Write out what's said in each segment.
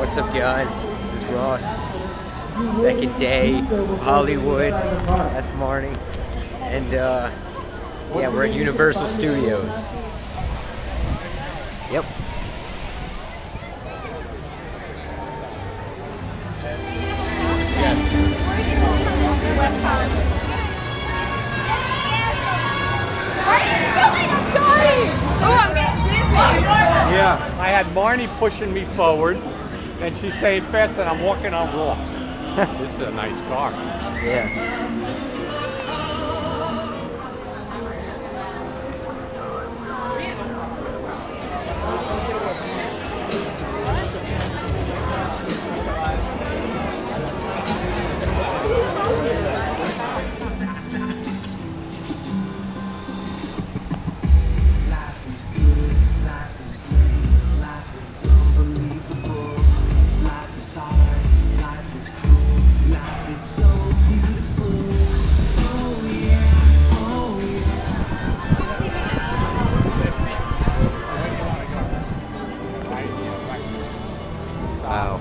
What's up, guys? This is Ross. This is second day of Hollywood. That's Marnie. And yeah, we're at Universal Studios. Yep. Yeah, I had Marnie pushing me forward, and she's saying fast, and I'm walking on Ross. This is a nice car. Yeah. Wow.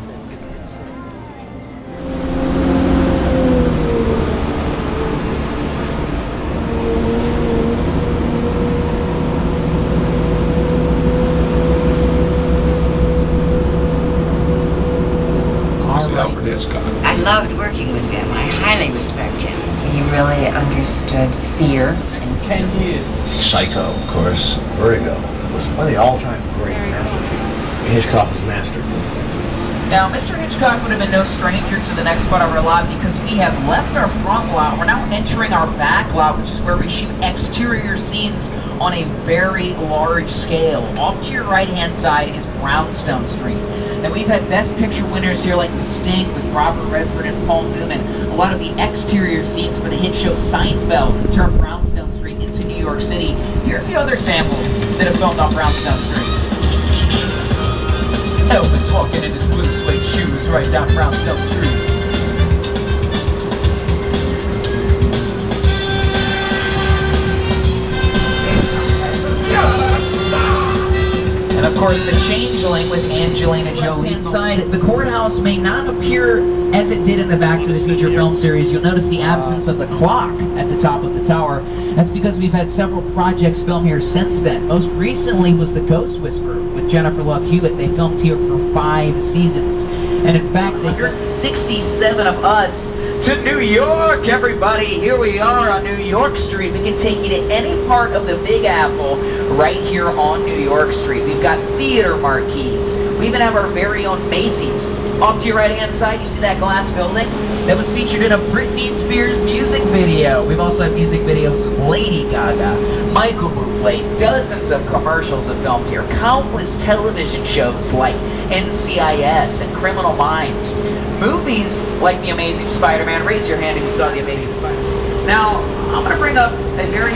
I loved working with him. I highly respect him. He really understood fear. In 10 years. Psycho, of course. Vertigo was one of the all-time great masterpieces. Hitchcock was mastered. Now, Mr. Hitchcock would have been no stranger to the next part of our lot because we have left our front lot. We're now entering our back lot, which is where we shoot exterior scenes on a very large scale. Off to your right-hand side is Brownstone Street. And we've had Best Picture winners here like The Sting with Robert Redford and Paul Newman. A lot of the exterior scenes for the hit show Seinfeld turned Brownstone Street into New York City. Here are a few other examples that have filmed on Brownstone Street. Elvis walking in his blue suede shoes right down Brownstone Street. And of course, The Changeling with Angelina Jolie inside. The courthouse may not appear as it did in the Back to the Future film series. You'll notice the absence of the clock at the top of the tower. That's because we've had several projects filmed here since then. Most recently was The Ghost Whisperer with Jennifer Love Hewitt. They filmed here for 5 seasons. And in fact, they brought 67 of us to New York, everybody. Here we are on New York Street. We can take you to any part of the Big Apple right here on New York Street. We've got theater marquees. We even have our very own Macy's. Off to your right-hand side, you see that glass building? That was featured in a Britney Spears music video. We've also had music videos with Lady Gaga, Michael Bublé. Dozens of commercials have filmed here. Countless television shows like NCIS and Criminal Minds. Movies like The Amazing Spider-Man. Raise your hand if you saw The Amazing Spider-Man. Now, I'm going to bring up a very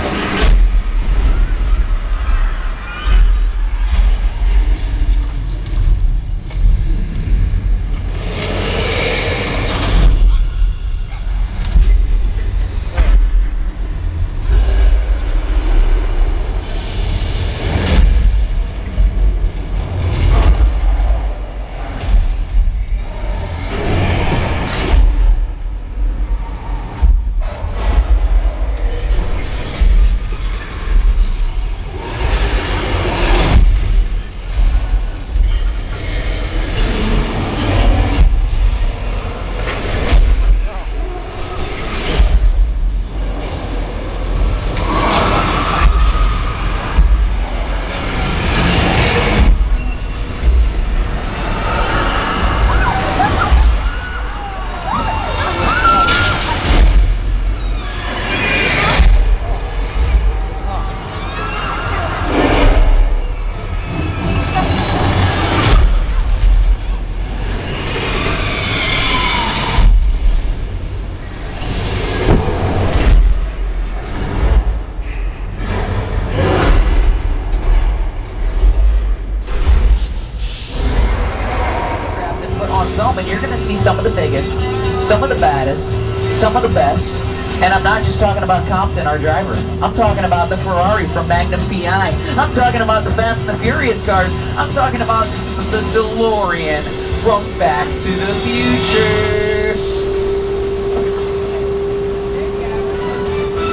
and you're going to see some of the biggest, some of the baddest, some of the best. And I'm not just talking about Compton, our driver. I'm talking about the Ferrari from Magnum PI. I'm talking about the Fast and the Furious cars. I'm talking about the DeLorean from Back to the Future.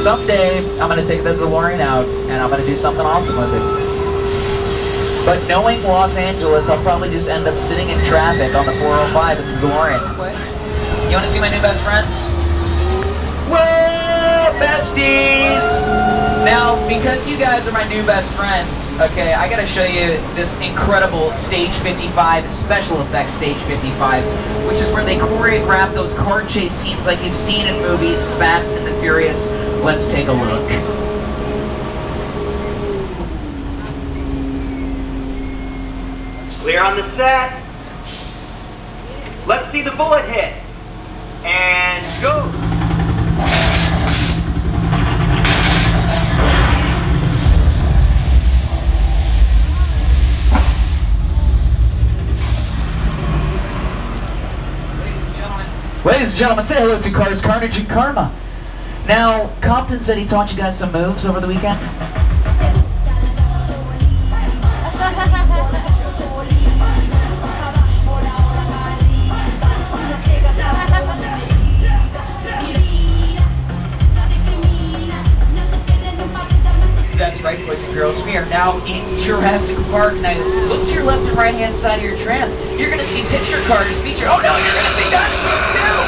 Someday, I'm going to take the DeLorean out, and I'm going to do something awesome with it. But knowing Los Angeles, I'll probably just end up sitting in traffic on the 405 in the DeLorean. You want to see my new best friends? Well, besties! Now, because you guys are my new best friends, okay, I gotta show you this incredible Stage 55, special effects Stage 55, which is where they choreograph those car chase scenes like you've seen in movies, Fast and the Furious. Let's take a look. Clear on the set. Let's see the bullet hits. And go! Ladies and gentlemen, say hello to Cars, Carnage, and Karma. Now, Compton said he taught you guys some moves over the weekend. That's right, boys and girls. We are now in Jurassic Park. Now, look to your left and right-hand side of your tram. You're going to see picture cars feature. Oh no, you're going to see dinosaurs! No!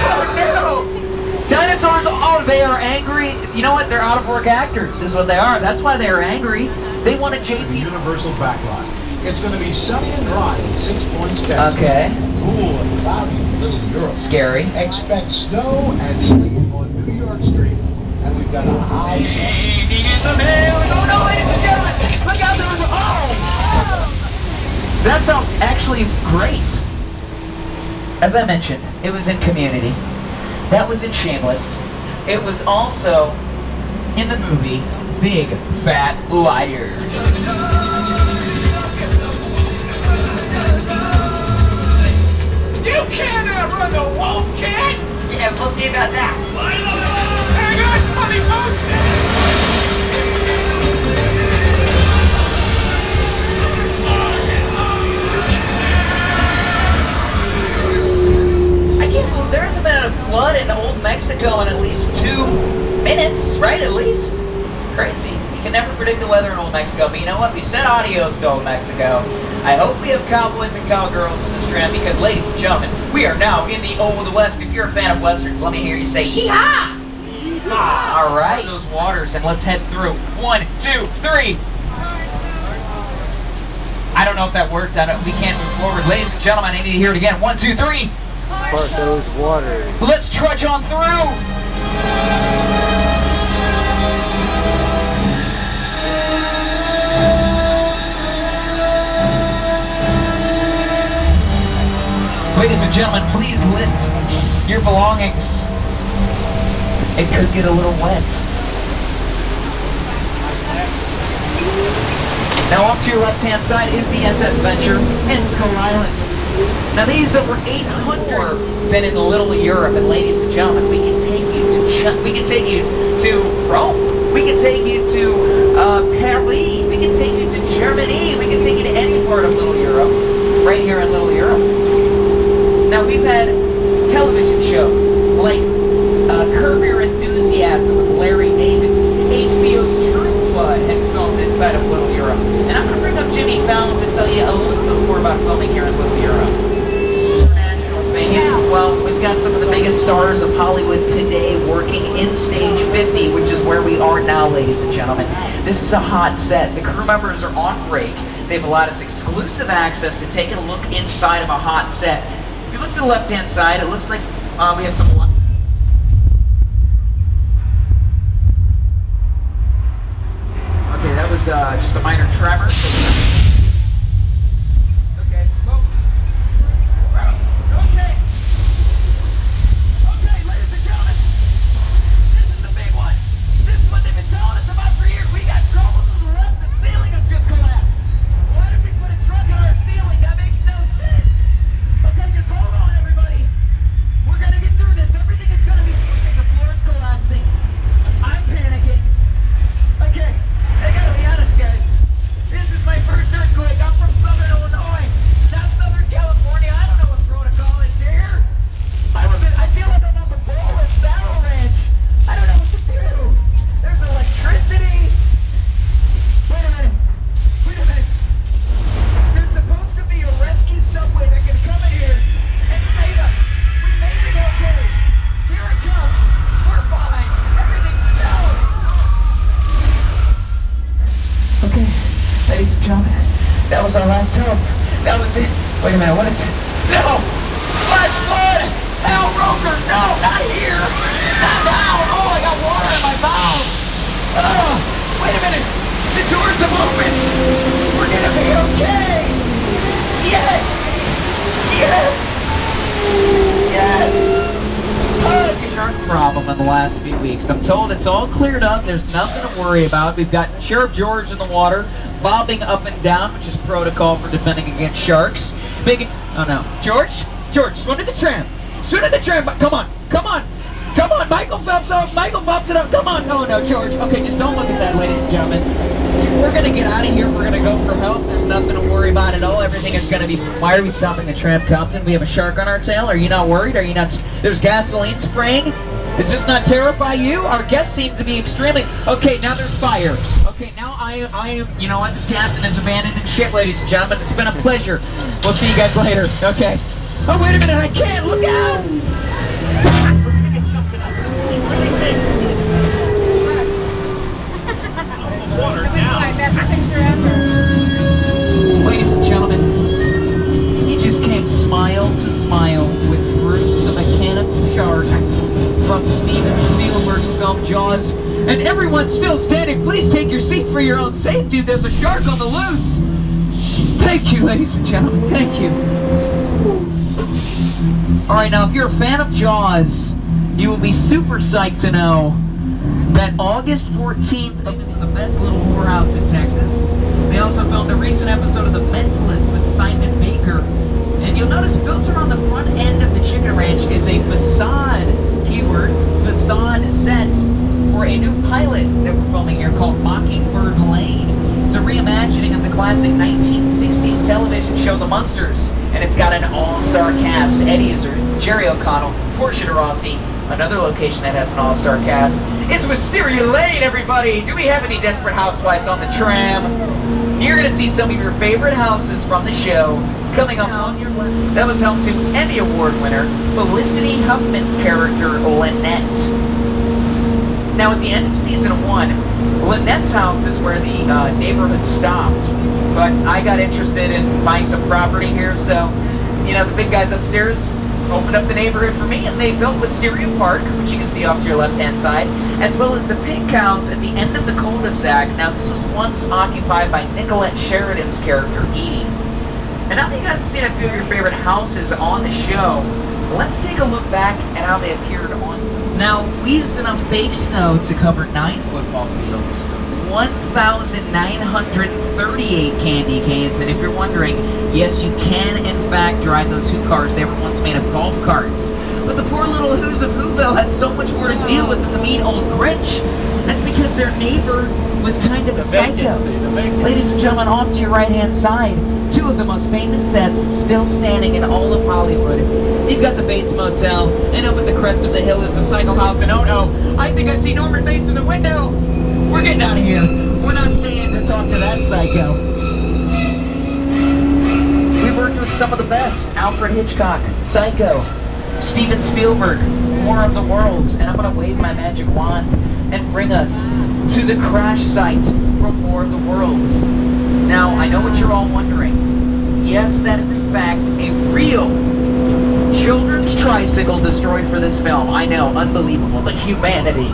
Oh no! Dinosaurs, oh, they are angry. You know what? They're out of work actors, is what they are. That's why they are angry. They want a JP. The Universal backlot. It's going to be sunny and dry in 6 Points, Texas. Okay. Cool and cloudy in Little Europe. Scary. Expect snow and sleet on New York Street. And we've got a high... Oh no, ladies and gentlemen! Look out, there was a... Oh! That felt actually great. As I mentioned, it was in Community. That was in Shameless. It was also in the movie Big Fat Liar. You can't outrun the Wildcats! Yeah, we'll see about that. Hang on, funny I can't believe there's been a flood in old Mexico in at least 2 minutes, right? At least. Crazy. You can never predict the weather in old Mexico, but you know what? We said adios to old Mexico. I hope we have cowboys and cowgirls in this tram because, ladies and gentlemen, we are now in the Old West. If you're a fan of Westerns, let me hear you say, yeehaw! Yeehaw! All right, those waters, and let's head through. 1, 2, 3. I don't know if that worked. We can't move forward. Ladies and gentlemen, I need to hear it again. 1, 2, 3. Part those waters. Let's trudge on through. Ladies and gentlemen, please lift your belongings. It could get a little wet. Now off to your left-hand side is the SS Venture and Skull Island. Now they used over 800 been in Little Europe, and ladies and gentlemen, we can take you to Rome. We can take you to Paris. We can take you to Germany. We can take you to any part of Little Europe, right here in Little Europe. Now we've had television shows like Curb Your Enthusiasm with Larry David. HBO's True Blood has filmed inside of Little Europe. And I'm going to bring up Jimmy Fallon to tell you a little bit more about filming here in Little Europe. International fame. Well, we've got some of the biggest stars of Hollywood today working in Stage 50, which is where we are now, ladies and gentlemen. This is a hot set. The crew members are on break. They've allowed us exclusive access to take a look inside of a hot set. If you look to the left-hand side, it looks like we have some... Okay, that was just a minor tremor. Okay. Okay. Okay, ladies and gentlemen, this is the big one. This is what they've been telling us about for years. We got trouble to the left. The ceiling has just collapsed. Why did we put a truck on our ceiling? That makes no sense. Okay, just hold on, everybody. We're gonna get through this. Everything is gonna be okay. The floor is collapsing. I'm panicking. Okay, I gotta be honest, guys. This is my first and gentlemen, that was our last hope. That was it. Wait a minute, what is it? No! Flash flood! Al Roker, no, not here! Not now! Oh, I got water in my mouth! Oh, wait a minute! The doors have opened! We're gonna be okay! Yes! Yes! Yes! Shark problem in the last few weeks. I'm told it's all cleared up. There's nothing to worry about. We've got Sheriff George in the water, bobbing up and down, which is protocol for defending against sharks. Making, oh no, George, swim to the tram. Swim to the tram. Come on, come on, come on. Michael Phelps up. Michael Phelps it up. Come on. Oh no, George. Okay, just don't look at that, ladies and gentlemen. We're gonna get out of here. We're gonna go for help. There's nothing to worry about at all. Everything is gonna be. Why are we stopping the tram, Compton? We have a shark on our tail. Are you not worried? Are you not? There's gasoline spraying. Does this not terrify you? Our guests seem to be extremely. Okay, now there's fire. Okay, now I am. You know what? This captain is abandoning shit, ladies and gentlemen. It's been a pleasure. We'll see you guys later. Okay. Oh wait a minute! I can't. Look out! Ladies and gentlemen, he just came smile to smile with Bruce the Mechanical Shark from Steven Spielberg's film Jaws. And everyone's still standing. Please take your seats for your own safety. There's a shark on the loose. Thank you, ladies and gentlemen. Thank you. Alright, now if you're a fan of Jaws, you will be super psyched to know that August 14th, this is the best little whorehouse in Texas. They also filmed a recent episode of The Mentalist with Simon Baker. And you'll notice built around the front end of the chicken ranch is a facade, keyword, facade set for a new pilot that we're filming here called Mockingbird Lane. It's a reimagining of the classic 1960s television show The Munsters. And it's got an all-star cast. Eddie Izzard, Jerry O'Connell, Portia de Rossi. Another location that has an all-star cast is Wisteria Lane, everybody! Do we have any Desperate Housewives on the tram? You're going to see some of your favorite houses from the show coming up on your left. That was home to Emmy Award winner Felicity Huffman's character, Lynette. Now, at the end of season 1, Lynette's house is where the neighborhood stopped. But I got interested in buying some property here, so, you know, the big guys upstairs opened up the neighborhood for me, and they built Wisteria Park, which you can see off to your left-hand side, as well as the pink house at the end of the cul-de-sac. Now, this was once occupied by Nicolette Sheridan's character, Edie. And now that you guys have seen a few of your favorite houses on the show, let's take a look back at how they appeared on. Now, we used enough fake snow to cover 9 football fields, 1,938 candy canes, and if you're wondering, yes, you can in fact drive those Who cars. They were once made of golf carts. But the poor little Who's of Whoville had so much more to deal with than the mean old Grinch. That's because their neighbor was kind of a psycho. Ladies and gentlemen, off to your right-hand side, 2 of the most famous sets still standing in all of Hollywood. You've got the Bates Motel, and up at the crest of the hill is the Psycho House, and oh no, I think I see Norman Bates in the window! We're getting out of here. We're not staying to talk to that psycho. We worked with some of the best. Alfred Hitchcock, Psycho, Steven Spielberg, War of the Worlds, and I'm going to wave my magic wand and bring us to the crash site from War of the Worlds. Now, I know what you're all wondering. Yes, that is in fact a real children's tricycle destroyed for this film. I know, unbelievable, the humanity.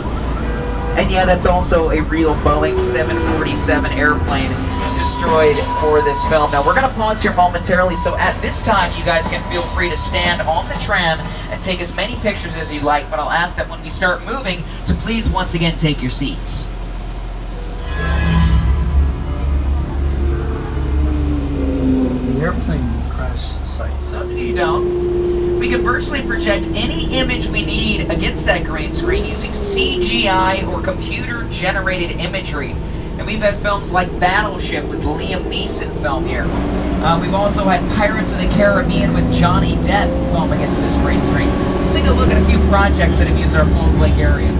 And yeah, that's also a real Boeing 747 airplane destroyed for this film. Now, we're going to pause here momentarily, so at this time, you guys can feel free to stand on the tram and take as many pictures as you'd like, but I'll ask that when we start moving, to please once again take your seats. The airplane crash site. Those of you who don't, we can virtually project any image we need against that green screen using CGI or computer-generated imagery. And we've had films like Battleship with Liam Neeson film here. We've also had Pirates of the Caribbean with Johnny Depp film against this green screen. Let's take a look at a few projects that have used our Falls Lake area.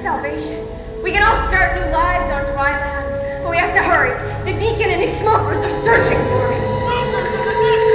salvation. We can all start new lives on dry land, but we have to hurry. The deacon and his smokers are searching for him. Smokers in the distance!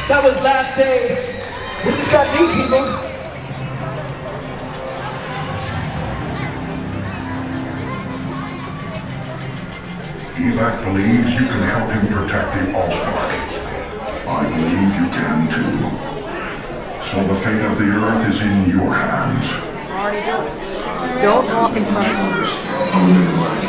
That was last day. We just got deep, people. Evac believes you can help him protect the Allspark. I believe you can too. So the fate of the Earth is in your hands. Don't walk in front of me.